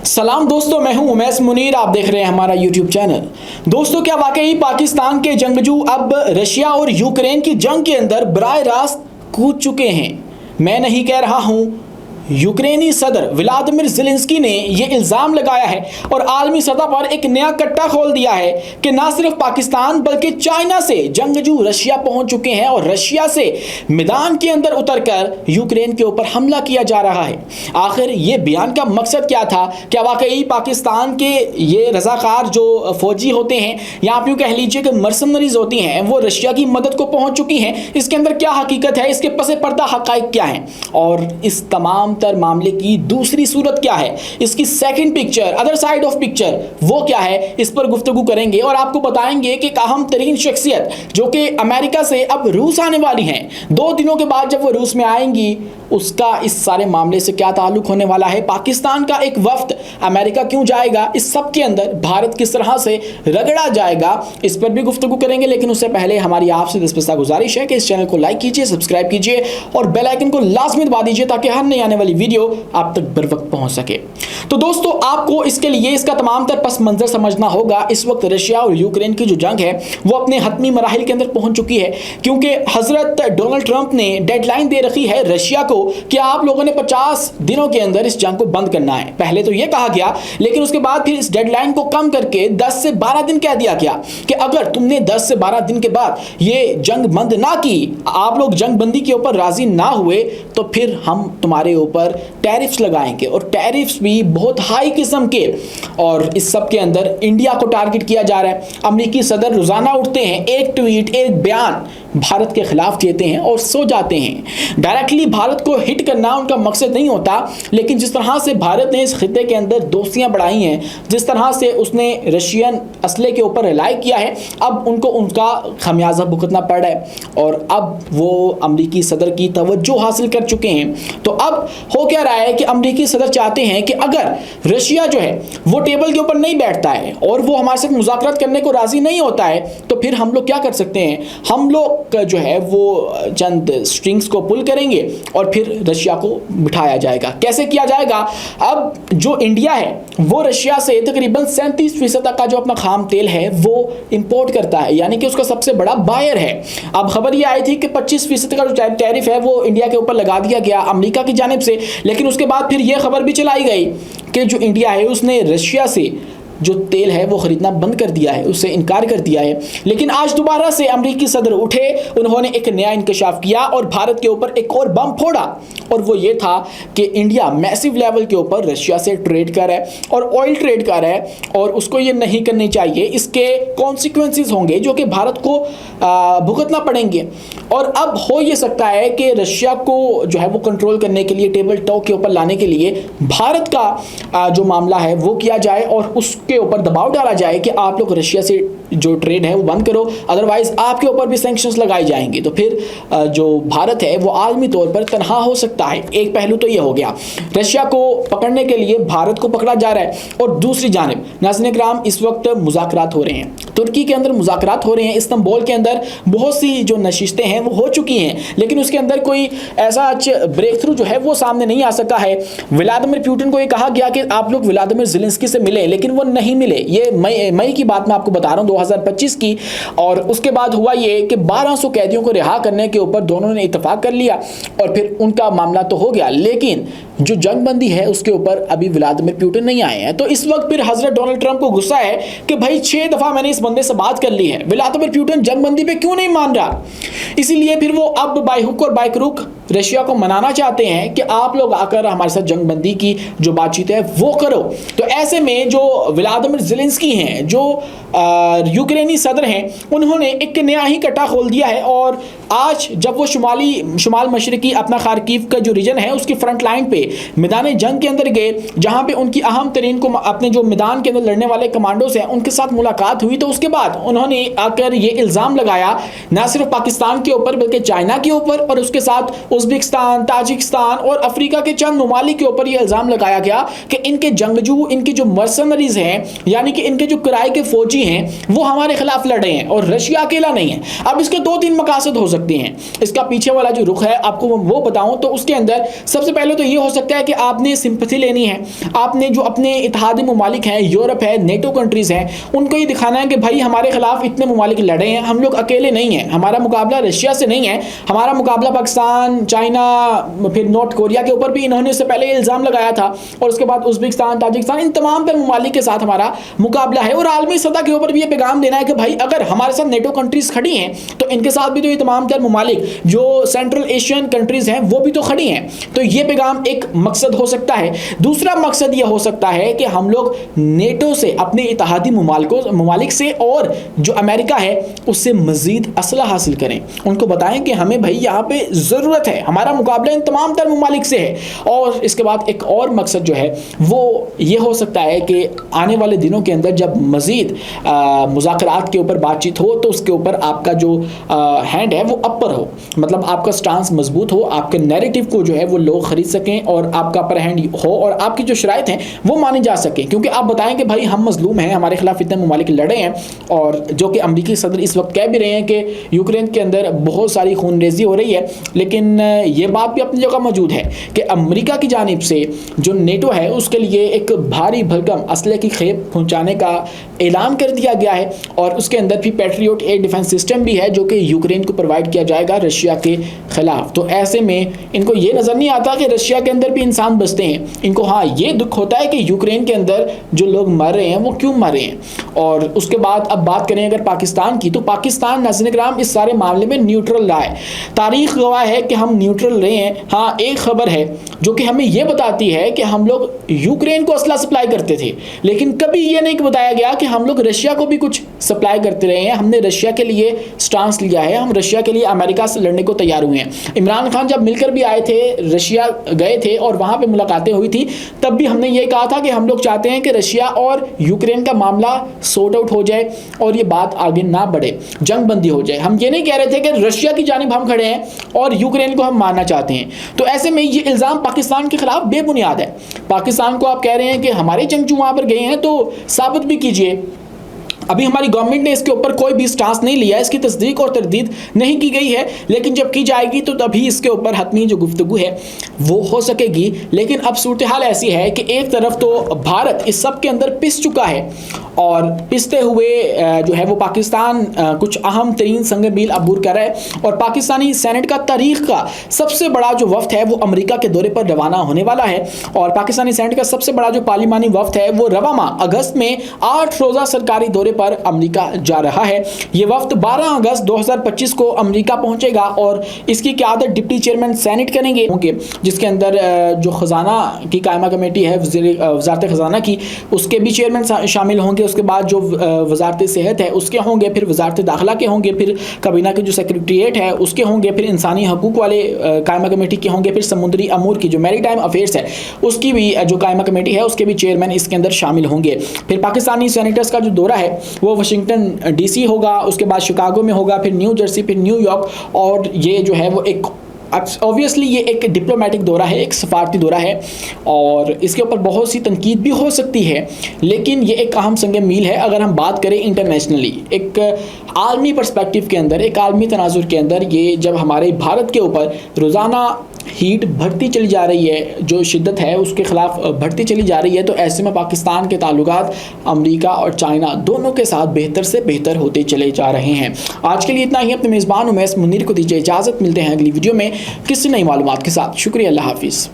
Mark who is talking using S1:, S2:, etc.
S1: सलाम दोस्तों, मैं हूं उमैस मुनीर। आप देख रहे हैं हमारा YouTube चैनल। दोस्तों, क्या वाकई पाकिस्तान के जंगजू अब रशिया और यूक्रेन की जंग के अंदर बराह रास्त कूद चुके हैं? मैं नहीं कह रहा हूं, यूक्रेनी सदर व्लादिमीर ज़ेलेंस्की ने यह इल्ज़ाम लगाया है और आलमी सतह पर एक नया कट्टा खोल दिया है कि न सिर्फ पाकिस्तान बल्कि चाइना से जंगजू रशिया पहुंच चुके हैं और रशिया से मैदान के अंदर उतरकर यूक्रेन के ऊपर हमला किया जा रहा है। आखिर ये बयान का मकसद क्या था? क्या वाकई पाकिस्तान के ये रजाकार जो फौजी होते हैं या आप यूँ कह लीजिए कि मर्सनरीज होती हैं, वो रशिया की मदद को पहुँच चुकी हैं? इसके अंदर क्या हकीकत है? इसके पसे पर्दा हक़ाइक़ क्या हैं? और इस तमाम तर मामले की दूसरी सूरत क्या है, इसकी second picture, other side of picture, वो क्या है, इस पर गुफ्तगू करेंगे और आपको बताएंगे कि अहम तरीन शख्सियत जो कि अमेरिका से अब रूस आने वाली हैं, 2 दिनों के बाद जब वो रूस में आएंगी, उसका इस सारे मामले से क्या ताल्लुक होने वाला है। पाकिस्तान का एक वफ्द अमेरिका क्यों जाएगा, इस सब के अंदर भारत किस तरह से रगड़ा जाएगा, इस पर भी गुफ्तगू करेंगे। लेकिन उससे पहले हमारी आपसे दस्तबस्ता गुजारिश है कि इस चैनल को लाइक कीजिए, सब्सक्राइब कीजिए और बेल आइकन को लाजमी दबा दीजिए ताकि हर नई आने वाली वीडियो आप तक बर वक्त पहुंच सके। तो दोस्तों, आपको इसके लिए इसका तमाम तर पस मंजर समझना होगा। इस वक्त रशिया और यूक्रेन की जो जंग है वो अपने हतमी मराहिल के अंदर पहुंच चुकी है, क्योंकि हजरत डोनाल्ड ट्रंप ने डेडलाइन दे रखी है रशिया को कि आप लोगों ने 50 दिनों के अंदर इस जंग को बंद करना है। पहले तो यह कहा गया, लेकिन उसके बाद फिर इस डेडलाइन को कम करके 10 से 12 दिन कह दिया गया कि अगर तुमने 10 से 12 दिन के बाद ये जंग बंद ना की, आप लोग जंग बंदी के ऊपर राजी ना हुए, तो फिर हम तुम्हारे ऊपर टैरिफ्स लगाएंगे, और टैरिफ्स भी बहुत हाई किस्म के। और इस सब के अंदर इंडिया को टारगेट किया जा रहा है। अमेरिकी सदर रोजाना उठते हैं, एक ट्वीट, एक बयान भारत के खिलाफ देते हैं और सो जाते हैं। डायरेक्टली भारत को हिट करना उनका मकसद नहीं होता, लेकिन जिस तरह से भारत ने इस खित्ते के अंदर दोस्तियां बढ़ाई हैं, जिस तरह से उसने रशियन असले के ऊपर रिलाई किया है, अब उनको उनका खमियाजा भुगतना पड़ रहा है और अब वो अमेरिकी सदर की तवज्जो हासिल कर चुके हैं। तो अब हो क्या रहा है कि अमेरिकी सदर चाहते हैं कि अगर रशिया जो है वो टेबल के ऊपर नहीं बैठता है और वो हमारे साथ मुज़ाकरात करने को राजी नहीं होता है, तो फिर हम लोग क्या कर सकते हैं? हम लोग जो है वो चंद स्ट्रिंग्स को पुल करेंगे और फिर रशिया को बिठाया जाएगा। कैसे किया जाएगा? अब जो इंडिया है वो रशिया से तकरीबन 37% का जो अपना खाम तेल है वो इंपोर्ट करता है, यानी कि उसका सबसे बड़ा बायर है। अब खबर ये आई थी कि 25% का जो टैरिफ है वो इंडिया के ऊपर लगा दिया गया अमेरिका की जानिब से, लेकिन उसके बाद फिर यह खबर भी चलाई गई कि जो इंडिया है उसने रशिया से जो तेल है वो खरीदना बंद कर दिया है, उससे इनकार कर दिया है। लेकिन आज दोबारा से अमेरिकी सदर उठे, उन्होंने एक नया इंकशाफ किया और भारत के ऊपर एक और बम फोड़ा, और वो ये था कि इंडिया मैसिव लेवल के ऊपर रशिया से ट्रेड कर रहा है और ऑयल ट्रेड कर रहा है, और उसको ये नहीं करनी चाहिए। इसके कॉन्सिक्वेंसेस होंगे जो कि भारत को भुगतना पड़ेंगे। और अब हो ये सकता है कि रशिया को जो है वो कंट्रोल करने के लिए, टेबल टॉक के ऊपर लाने के लिए भारत का जो मामला है वो किया जाए और उसके ऊपर दबाव डाला जाए कि आप लोग रशिया से जो ट्रेड है वो बंद करो, अदरवाइज आपके ऊपर भी सैंक्शंस लगाए जाएंगे। तो फिर जो भारत है वो आलमी तौर पर तनहा हो सकता है। एक पहलू तो ये हो गया, रशिया को पकड़ने के लिए भारत को पकड़ा जा रहा है, और दूसरी जानिब नाज़रीन इकराम इस वक्त मुज़ाकरात हो रहे हैं, तुर्की के अंदर मुज़ाकरात हो रहे हैं, इस्तांबुल के अंदर बहुत सी जो नशिस्तें हैं वो हो चुकी हैं, लेकिन उसके अंदर कोई ऐसा ब्रेक थ्रू जो है वो सामने नहीं आ सका है। व्लादिमीर पुतिन को ये कहा गया कि आप लोग व्लादिमीर ज़ेलेंस्की से मिले, लेकिन वो नहीं मिले। ये मई की बात मैं आपको बता रहा हूँ, 2025 की। और उसके बाद हुआ ये कि 1200 कैदियों को रिहा करने के ऊपर दोनों ने इत्तेफाक कर लिया और फिर उनका मामला तो हो गया, लेकिन जो जंगबंदी है उसके ऊपर अभी व्लादिमीर पुतिन नहीं आए हैं। तो इस वक्त फिर हजरत डोनाल्ड ट्रंप को गुस्सा है कि भाई 6 दफा मैंने इस बंदे से बात कर ली है, व्लादिमीर पुतिन जंगबंदी पे क्यों नहीं मान रहा? इसीलिए फिर वो अब बाय हुक और बाय क्रुक रशिया को मनाना चाहते हैं कि आप लोग आकर हमारे साथ जंगबंदी की जो बातचीत है वो करो। तो ऐसे में जो व्लादिमीर ज़ेलेंस्की हैं, जो यूक्रेनी सदर हैं, उन्होंने एक नया ही कट्टा खोल दिया है। और आज जब वो शुमाल मशरकी अपना खार्किव का जो रीजन है उसकी फ्रंट लाइन पे मैदान जंग के अंदर गए, जहां पे उनकी अहम तरीन को अपने जो मैदान के अंदर लड़ने वाले कमांडोज हैं उनके साथ मुलाकात हुई, तो उसके बाद उन्होंने आकर ये इल्ज़ाम लगाया न सिर्फ पाकिस्तान के ऊपर बल्कि चाइना के ऊपर, और उसके साथ उज़्बेकिस्तान, ताजिकिस्तान और अफ्रीका के चंद ममालिक के ऊपर यह इल्ज़ाम लगाया गया कि इनके जंगजू, इनके जो मर्सनरीज हैं, यानी कि इनके जो किराए के फौजी हैं, वो हमारे खिलाफ लड़ रहे हैं और रशिया अकेला नहीं है। अब इसके 2-3 मकासद हो सकते हैं। इसका पीछे वाला जो रुख है आपको वो बताऊं तो उसके अंदर सबसे पहले तो ये हो सकता है कि आपने सिंपैथी लेनी है, आपने जो अपने इत्तेहादी ममालिक हैं, यूरोप है, नेटो कंट्रीज़ हैं, उनको ये दिखाना है कि भाई हमारे खिलाफ इतने ममालिक लड़े हैं, हम लोग अकेले नहीं हैं, हमारा मुकाबला रशिया से नहीं है, हमारा मुकाबला पाकिस्तान, चाइना, फिर नॉर्थ कोरिया के ऊपर भी इन्होंने उससे पहले इल्ज़ाम लगाया था, और उसके बाद उज़्बेकिस्तान, ताजिकिस्तान, इन तमाम पर ममालिक के साथ हमारा मुकाबला है। और आलमी सतह के ऊपर भी ये पैगाम देना है कि भाई अगर हमारे साथ नेटो कंट्रीज़ खड़ी हैं तो इनके साथ भी तो ये तमाम तर ममालिक जो सेंट्रल एशियन कंट्रीज़ हैं वो भी तो खड़ी हैं। तो ये पैगाम एक मकसद हो सकता है। दूसरा मकसद ये हो सकता है कि हम लोग नेटो से, अपने इत्तेहादी ममालिक से और जो अमेरिका है उससे मज़ीद असला हासिल करें, उनको बताएं कि हमें भाई यहाँ पे ज़रूरत है, हमारा मुकाबला इन तमाम तर ममालिक से है। और इसके बाद एक और मकसद जो है वो ये हो सकता है कि आने वाले दिनों के अंदर जब मज़ीद मुज़ाकरात के ऊपर बातचीत हो तो उसके ऊपर आपका जो हैंड है वो अपर हो, मतलब आपका स्टांस मजबूत हो, आपके नैरेटिव को जो है वो लोग ख़रीद सकें और आपका अपर हैंड हो और आपकी जो शराइत हैं वो मानी जा सकें। क्योंकि आप बताएं कि भाई हम मजलूम हैं, हमारे खिलाफ इतने ममालिक लड़े हैं, और जो कि अमरीकी सदर इस वक्त कह भी रहे हैं कि यूक्रेन के अंदर बहुत सारी खूनरेज़ी हो रही है, लेकिन ये बात भी अपनी जगह मौजूद है कि अमरीका की जानिब से जो नेटो है उसके लिए एक भारी भरकम असले की खेप पहुँचाने का ऐलान कर दिया गया है, और उसके अंदर भी पैट्रियट एयर डिफेंस सिस्टम भी है जो कि यूक्रेन को प्रोवाइड किया जाएगा रशिया के खिलाफ। तो ऐसे में इनको ये नज़र नहीं आता कि रशिया के अंदर भी इंसान बसते हैं, इनको हाँ ये दुख होता है कि यूक्रेन के अंदर जो लोग मर रहे हैं वो क्यों मर रहे हैं। और उसके बाद अब बात करें अगर पाकिस्तान की, तो पाकिस्तान नाज़रीन किराम इस सारे मामले में न्यूट्रल रहा है, तारीख गवाह है कि हम न्यूट्रल रहे हैं। हाँ एक खबर है जो कि हमें ये बताती है कि हम लोग यूक्रेन को असला सप्लाई करते थे, लेकिन कभी ये नहीं बताया गया कि हम लोग रशिया को भी कुछ सप्लाई करते रहे हैं। हमने रशिया के लिए स्टांस लिया है, हम रशिया के लिए अमेरिका से लड़ने को तैयार हुए हैं। इमरान खान जब मिलकर भी आए थे, रशिया गए थे और वहाँ पे मुलाकातें हुई थी, तब भी हमने ये कहा था कि हम लोग चाहते हैं कि रशिया और यूक्रेन का मामला सॉर्ट आउट हो जाए और ये बात आगे ना बढ़े, जंग बंदी हो जाए। हम ये नहीं कह रहे थे कि रशिया की जानिब हम खड़े हैं और यूक्रेन को हम मारना चाहते हैं। तो ऐसे में ये इल्ज़ाम पाकिस्तान के खिलाफ बेबुनियाद है। पाकिस्तान को आप कह रहे हैं कि हमारे जंगजू वहाँ पर गए हैं, तो साबित भी कीजिए। अभी हमारी गवर्नमेंट ने इसके ऊपर कोई भी स्टांस नहीं लिया है, इसकी तस्दीक और तरदीद नहीं की गई है, लेकिन जब की जाएगी तो तभी इसके ऊपर हतमी जो गुफ्तगू है वो हो सकेगी। लेकिन अब सूरत हाल ऐसी है कि एक तरफ तो भारत इस सब के अंदर पिस चुका है, और पिसते हुए जो है वो पाकिस्तान कुछ अहम तरीन संग मील अबूर कर रहा है, और पाकिस्तानी सेनेट का तारीख का सबसे बड़ा जो वफ्द है वो अमेरिका के दौरे पर रवाना होने वाला है। और पाकिस्तानी सेनेट का सबसे बड़ा जो पार्लिमानी वफ्द है वो रवा माह अगस्त में 8 रोज़ा सरकारी दौरे पर अमेरिका जा रहा है। ये वफ्द 12 अगस्त 2025 को अमेरिका पहुंचेगा और इसकी क़यादत डिप्टी चेयरमैन सेनेट करेंगे होंगे, जिसके अंदर जो ख़जाना की कायमा कमेटी है वज़ारत ख़जाना की, उसके भी चेयरमैन शामिल होंगे। उसके बाद जो वज़ारत सेहत है उसके होंगे, फिर वज़ारत दाखिला के होंगे, फिर काबीना के जो सेक्रेटरीट है उसके होंगे, फिर इंसानी हकूक़ वाले कायमा कमेटी के होंगे, फिर समुद्री अमूर की जो मैरीटाइम अफेयर्स है उसकी भी जो कायमा कमेटी है उसके भी चेयरमैन इसके अंदर शामिल होंगे। फिर पाकिस्तानी सेनेटर्स का जो दौरा है वो वाशिंगटन DC होगा, उसके बाद शिकागो में होगा, फिर न्यू जर्सी, फिर न्यूयॉर्क, और ये जो है वो एक ऑब्वियसली ये एक डिप्लोमेटिक दौरा है, एक सफारती दौरा है, और इसके ऊपर बहुत सी तनकीद भी हो सकती है, लेकिन ये एक अहम संग मील है अगर हम बात करें इंटरनेशनली, एक आलमी पर्सपेक्टिव के अंदर, एक आलमी तनाजुर के अंदर। ये जब हमारे भारत के ऊपर रोज़ाना हीट बढ़ती चली जा रही है, जो शिद्दत है उसके ख़िलाफ़ बढ़ती चली जा रही है, तो ऐसे में पाकिस्तान के ताल्लुकात अमेरिका और चाइना दोनों के साथ बेहतर से बेहतर होते चले जा रहे हैं। आज के लिए इतना ही। अपने मेज़बान उमैस मुनीर को दीजिए इजाज़त, मिलते हैं अगली वीडियो में किसी नई मालूमात के साथ। शुक्रिया, अल्लाह हाफिज़।